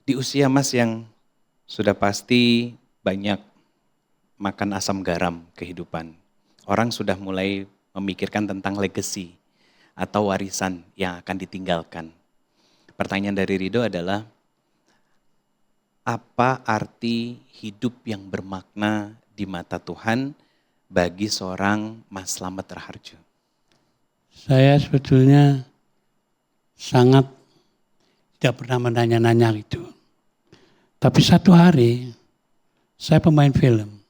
Di usia Mas yang sudah pasti banyak makan asam garam kehidupan. Orang sudah mulai memikirkan tentang legacy atau warisan yang akan ditinggalkan. Pertanyaan dari Rido adalah, apa arti hidup yang bermakna di mata Tuhan bagi seorang Mas Slamet Raharjo? Saya sebetulnya sangat tidak pernah menanya-nanya itu. Tapi satu hari saya pemain film.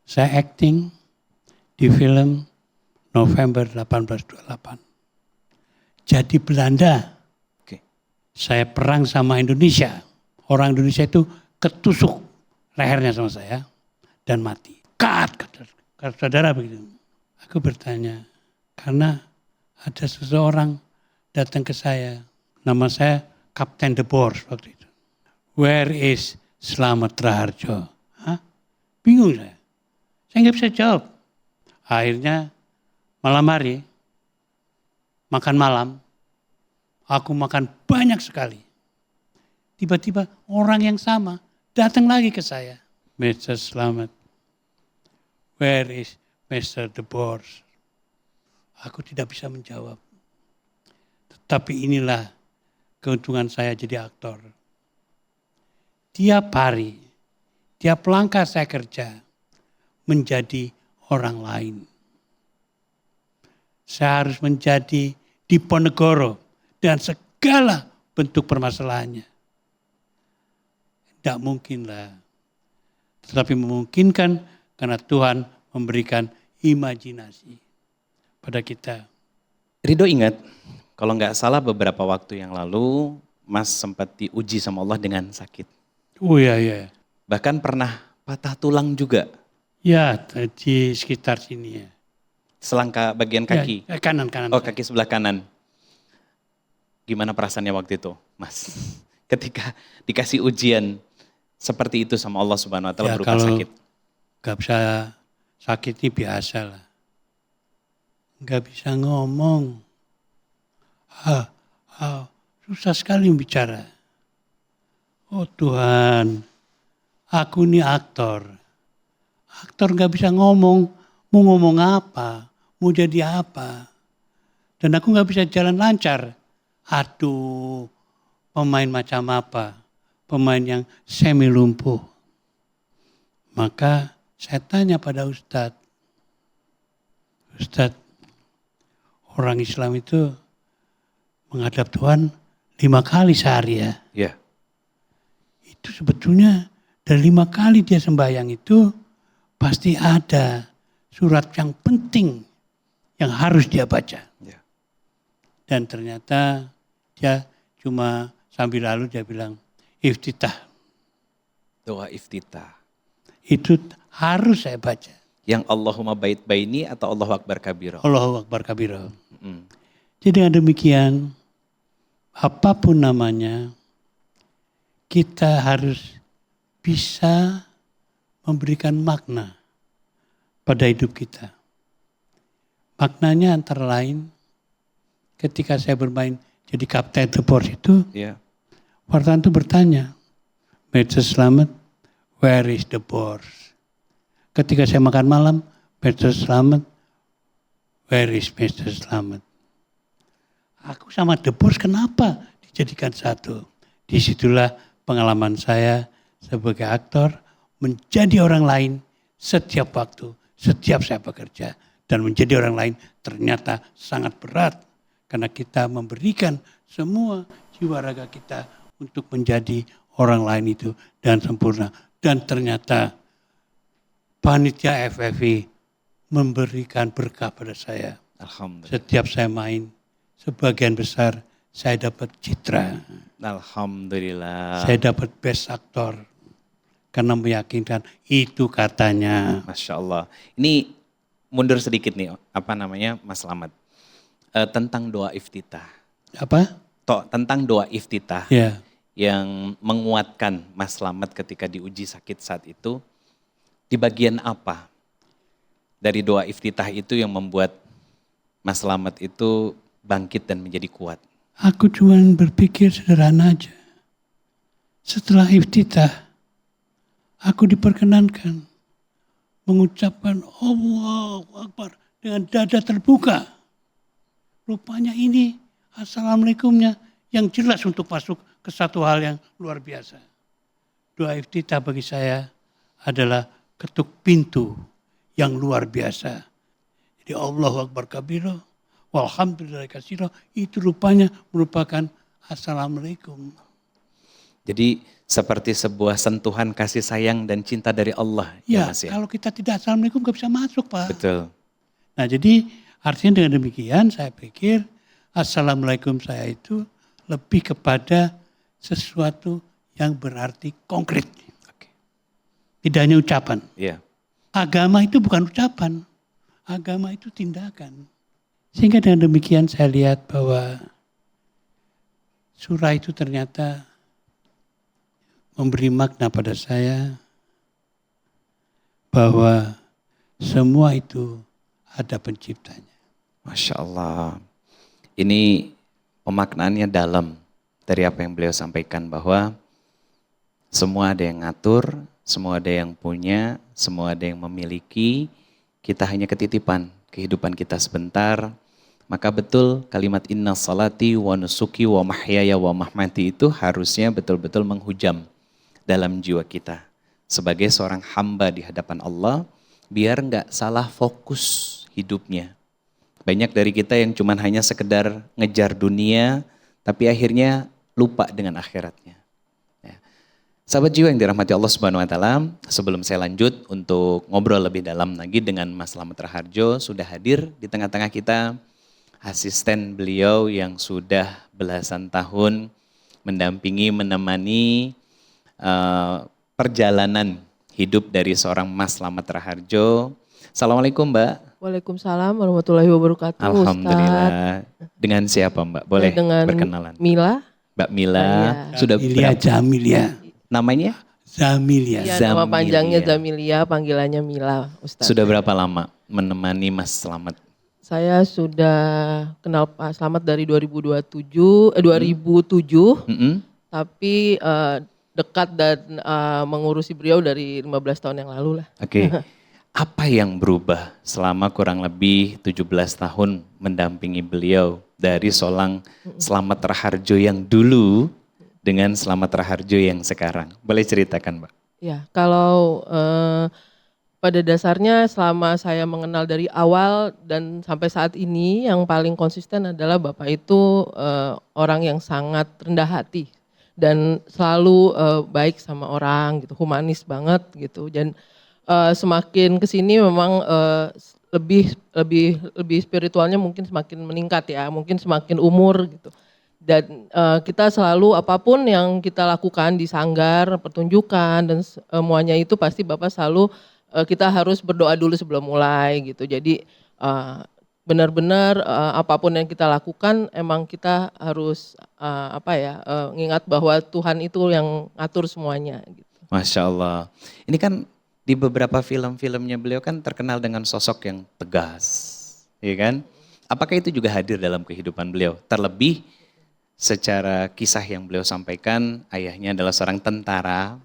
Saya acting di film November 1828. Jadi Belanda. Oke. Saya perang sama Indonesia. Orang Indonesia itu ketusuk lehernya sama saya dan mati. Kata saudara begitu. Aku bertanya, karena ada seseorang datang ke saya. Nama saya Kapten De Boers waktu itu. Where is Slamet Raharjo? Hah? Bingung saya. Saya nggak bisa jawab. Akhirnya malam hari, makan malam, aku makan banyak sekali. Tiba-tiba orang yang sama datang lagi ke saya. Mr. Slamet, where is Mr. De Boers? Aku tidak bisa menjawab. Tetapi inilah keuntungan saya jadi aktor. Tiap hari, tiap langkah saya kerja menjadi orang lain. Saya harus menjadi Diponegoro dan segala bentuk permasalahannya. Tidak mungkinlah. Tetapi memungkinkan karena Tuhan memberikan imajinasi pada kita. Rido ingat, kalau nggak salah beberapa waktu yang lalu, Mas sempat diuji sama Allah dengan sakit. Oh iya. Bahkan pernah patah tulang juga. Ya, di sekitar sini ya. Selangkah bagian kaki. Ya, kanan. Oh, kaki sebelah kanan. Gimana perasaannya waktu itu, Mas? Ketika dikasih ujian seperti itu sama Allah Subhanahu wa taala berupa sakit. Gak bisa sakit ini biasa lah. Gak bisa ngomong. Susah sekali bicara. Oh Tuhan, aku ini aktor. Aktor gak bisa ngomong. Mau ngomong apa? Mau jadi apa? Dan aku gak bisa jalan lancar. Aduh, pemain macam apa? Pemain yang semi lumpuh. Maka saya tanya pada Ustadz. Ustadz, orang Islam itu menghadap Tuhan 5 kali sehari ya. Ya. Itu sebetulnya dari 5 kali dia sembahyang itu pasti ada surat yang penting yang harus dia baca. Ya. Dan ternyata dia cuma sambil lalu dia bilang, iftitah. Doa iftitah. Itu harus saya baca. Yang Allahumma bait baini atau Allahu Akbar kabira? Allahu Akbar kabira. Jadi dengan demikian, apapun namanya, kita harus bisa memberikan makna pada hidup kita. Maknanya antara lain, ketika saya bermain jadi Kapten De Boers itu, Ya. wartawan itu bertanya, Mr. Slamet, where is the Boers? Ketika saya makan malam, Mr. Slamet, where is Mr. Slamet? Aku sama De Boers kenapa dijadikan satu? Disitulah pengalaman saya sebagai aktor menjadi orang lain setiap waktu, setiap saya bekerja. Dan menjadi orang lain ternyata sangat berat. Karena kita memberikan semua jiwa raga kita untuk menjadi orang lain itu dan sempurna. Dan ternyata panitia FFI memberikan berkah pada saya. Alhamdulillah. Setiap saya main, sebagian besar saya dapat citra. Alhamdulillah. Saya dapat best aktor. Karena meyakinkan itu katanya. Masya Allah. Ini mundur sedikit nih, Mas Slamet. Tentang doa iftitah. Apa? Tentang doa iftitah. Ya. Yang menguatkan Mas Slamet ketika diuji sakit saat itu. Di bagian apa dari doa iftitah itu yang membuat Mas Slamet itu bangkit dan menjadi kuat? Aku cuma berpikir sederhana aja. Setelah iftitah, aku diperkenankan mengucapkan Allahu Akbar dengan dada terbuka. Rupanya ini Assalamualaikumnya yang jelas untuk masuk ke satu hal yang luar biasa. Doa iftitah bagi saya adalah ketuk pintu yang luar biasa. Jadi Allahu Akbar kabiro, walhamdulillah katsiro, itu rupanya merupakan Assalamualaikum. Jadi seperti sebuah sentuhan kasih sayang dan cinta dari Allah. Ya, Mas ya? kalau kita tidak Assalamualaikum nggak bisa masuk, Pak. Betul. Nah, jadi artinya dengan demikian saya pikir Assalamualaikum saya itu lebih kepada sesuatu yang berarti konkret. Oke. Tidak hanya ucapan. Iya. Agama itu bukan ucapan. Agama itu tindakan. Sehingga dengan demikian saya lihat bahwa surah itu ternyata memberi makna pada saya bahwa semua itu ada penciptanya. Masya Allah. Ini pemaknaannya dalam dari apa yang beliau sampaikan, bahwa semua ada yang ngatur, semua ada yang punya, semua ada yang memiliki, kita hanya ketitipan kehidupan kita sebentar. Maka betul kalimat inna salati wa nusuki wa mahyaya wa mahmati itu harusnya betul-betul menghujam dalam jiwa kita. Sebagai seorang hamba di hadapan Allah, biar nggak salah fokus hidupnya. Banyak dari kita yang cuman hanya sekedar ngejar dunia, tapi akhirnya lupa dengan akhiratnya. Ya. Sahabat jiwa yang dirahmati Allah Subhanahu Wa Taala, sebelum saya lanjut untuk ngobrol lebih dalam lagi dengan Mas Slamet Raharjo, sudah hadir di tengah-tengah kita asisten beliau yang sudah belasan tahun mendampingi, menemani perjalanan hidup dari seorang Mas Slamet Raharjo. Assalamualaikum Mbak. Waalaikumsalam warahmatullahi wabarakatuh. Alhamdulillah. Ustaz. Dengan siapa Mbak? Boleh dengan berkenalan? Mila. Mbak Mila. Iya. Sudah Zamilia, Jamilia. namanya? Zamilia. Ya, nama Zamilia. panjangnya Zamilia, panggilannya Mila, Ustaz. Sudah berapa lama menemani Mas Slamet? Saya sudah kenal Pak Slamet dari 2007, Mm-mm. tapi dekat dan mengurusi beliau dari 15 tahun yang lalu lah. Oke. Apa yang berubah selama kurang lebih 17 tahun mendampingi beliau dari seorang Slamet Raharjo yang dulu dengan Slamet Raharjo yang sekarang? Boleh ceritakan, Mbak? Ya, kalau pada dasarnya selama saya mengenal dari awal dan sampai saat ini yang paling konsisten adalah Bapak itu orang yang sangat rendah hati dan selalu baik sama orang gitu, humanis banget gitu. Dan semakin kesini memang lebih spiritualnya mungkin semakin meningkat ya, mungkin semakin umur gitu. Dan kita selalu apapun yang kita lakukan di sanggar, pertunjukan dan semuanya itu pasti Bapak selalu kita harus berdoa dulu sebelum mulai gitu. Jadi benar-benar apapun yang kita lakukan emang kita harus mengingat bahwa Tuhan itu yang ngatur semuanya gitu. Masya Allah. Ini kan di beberapa film-filmnya beliau kan terkenal dengan sosok yang tegas, ya kan? Apakah itu juga hadir dalam kehidupan beliau? Terlebih secara kisah yang beliau sampaikan, ayahnya adalah seorang tentara,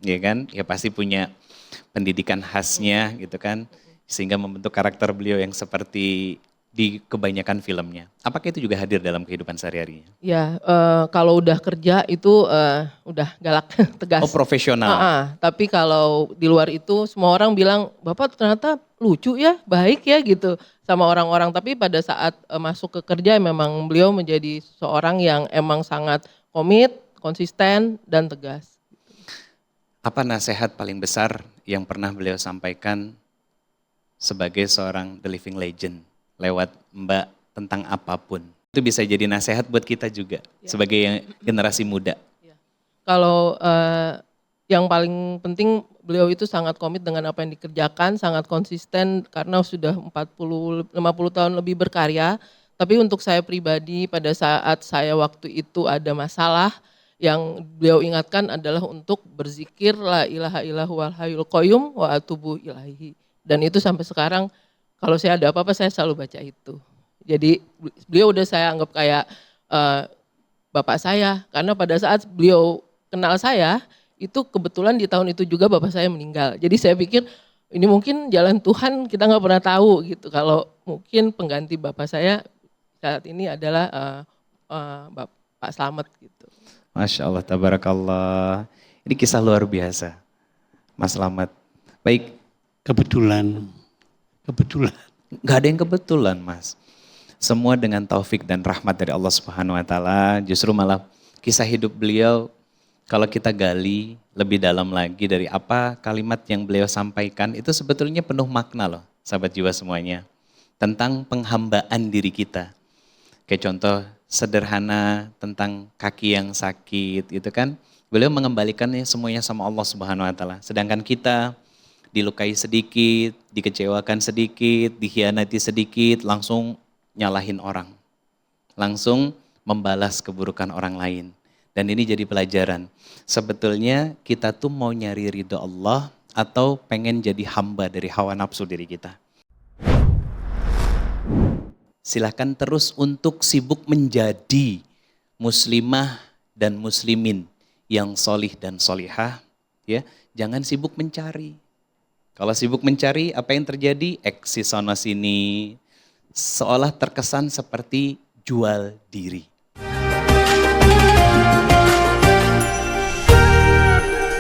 ya kan? Ya pasti punya pendidikan khasnya gitu kan, sehingga membentuk karakter beliau yang seperti di kebanyakan filmnya. Apakah itu juga hadir dalam kehidupan sehari-harinya? Ya, kalau udah kerja itu udah galak, tegas. Oh, profesional. Tapi kalau di luar itu semua orang bilang, Bapak ternyata lucu ya, baik ya gitu sama orang-orang. Tapi pada saat masuk ke kerja memang beliau menjadi seorang yang emang sangat komit, konsisten, dan tegas. Apa nasihat paling besar yang pernah beliau sampaikan sebagai seorang The Living Legend lewat Mbak tentang apapun? Itu bisa jadi nasihat buat kita juga sebagai generasi muda. Kalau yang paling penting beliau itu sangat komit dengan apa yang dikerjakan, sangat konsisten karena sudah 50 tahun lebih berkarya. Tapi untuk saya pribadi pada saat saya waktu itu ada masalah, yang beliau ingatkan adalah untuk berzikir la ilaha illallahul hayyul qayyum wa atubu ilaihi. Dan itu sampai sekarang kalau saya ada apa-apa saya selalu baca itu. Jadi beliau udah saya anggap kayak bapak saya karena pada saat beliau kenal saya, itu kebetulan di tahun itu juga bapak saya meninggal. Jadi saya pikir ini mungkin jalan Tuhan, kita nggak pernah tahu gitu. Kalau mungkin pengganti bapak saya saat ini adalah Pak Slamet gitu. Masya Allah, tabarakallah. Ini kisah luar biasa, Mas Slamet. Baik, Kebetulan. nggak ada yang kebetulan, Mas. Semua dengan taufik dan rahmat dari Allah Subhanahu Wa Taala. Justru malah kisah hidup beliau, kalau kita gali lebih dalam lagi dari apa kalimat yang beliau sampaikan, itu sebetulnya penuh makna loh, sahabat jiwa semuanya. Tentang penghambaan diri kita. Kayak contoh sederhana tentang kaki yang sakit, itu kan. Beliau mengembalikannya semuanya sama Allah Subhanahu Wa Taala. Sedangkan kita dilukai sedikit, dikecewakan sedikit, dikhianati sedikit, langsung nyalahin orang. Langsung membalas keburukan orang lain. Dan ini jadi pelajaran. Sebetulnya kita tuh mau nyari ridho Allah atau pengen jadi hamba dari hawa nafsu diri kita. Silakan terus untuk sibuk menjadi muslimah dan muslimin yang solih dan solihah. Ya, jangan sibuk mencari. Kalau sibuk mencari, apa yang terjadi? Eksis sono sini, seolah terkesan seperti jual diri.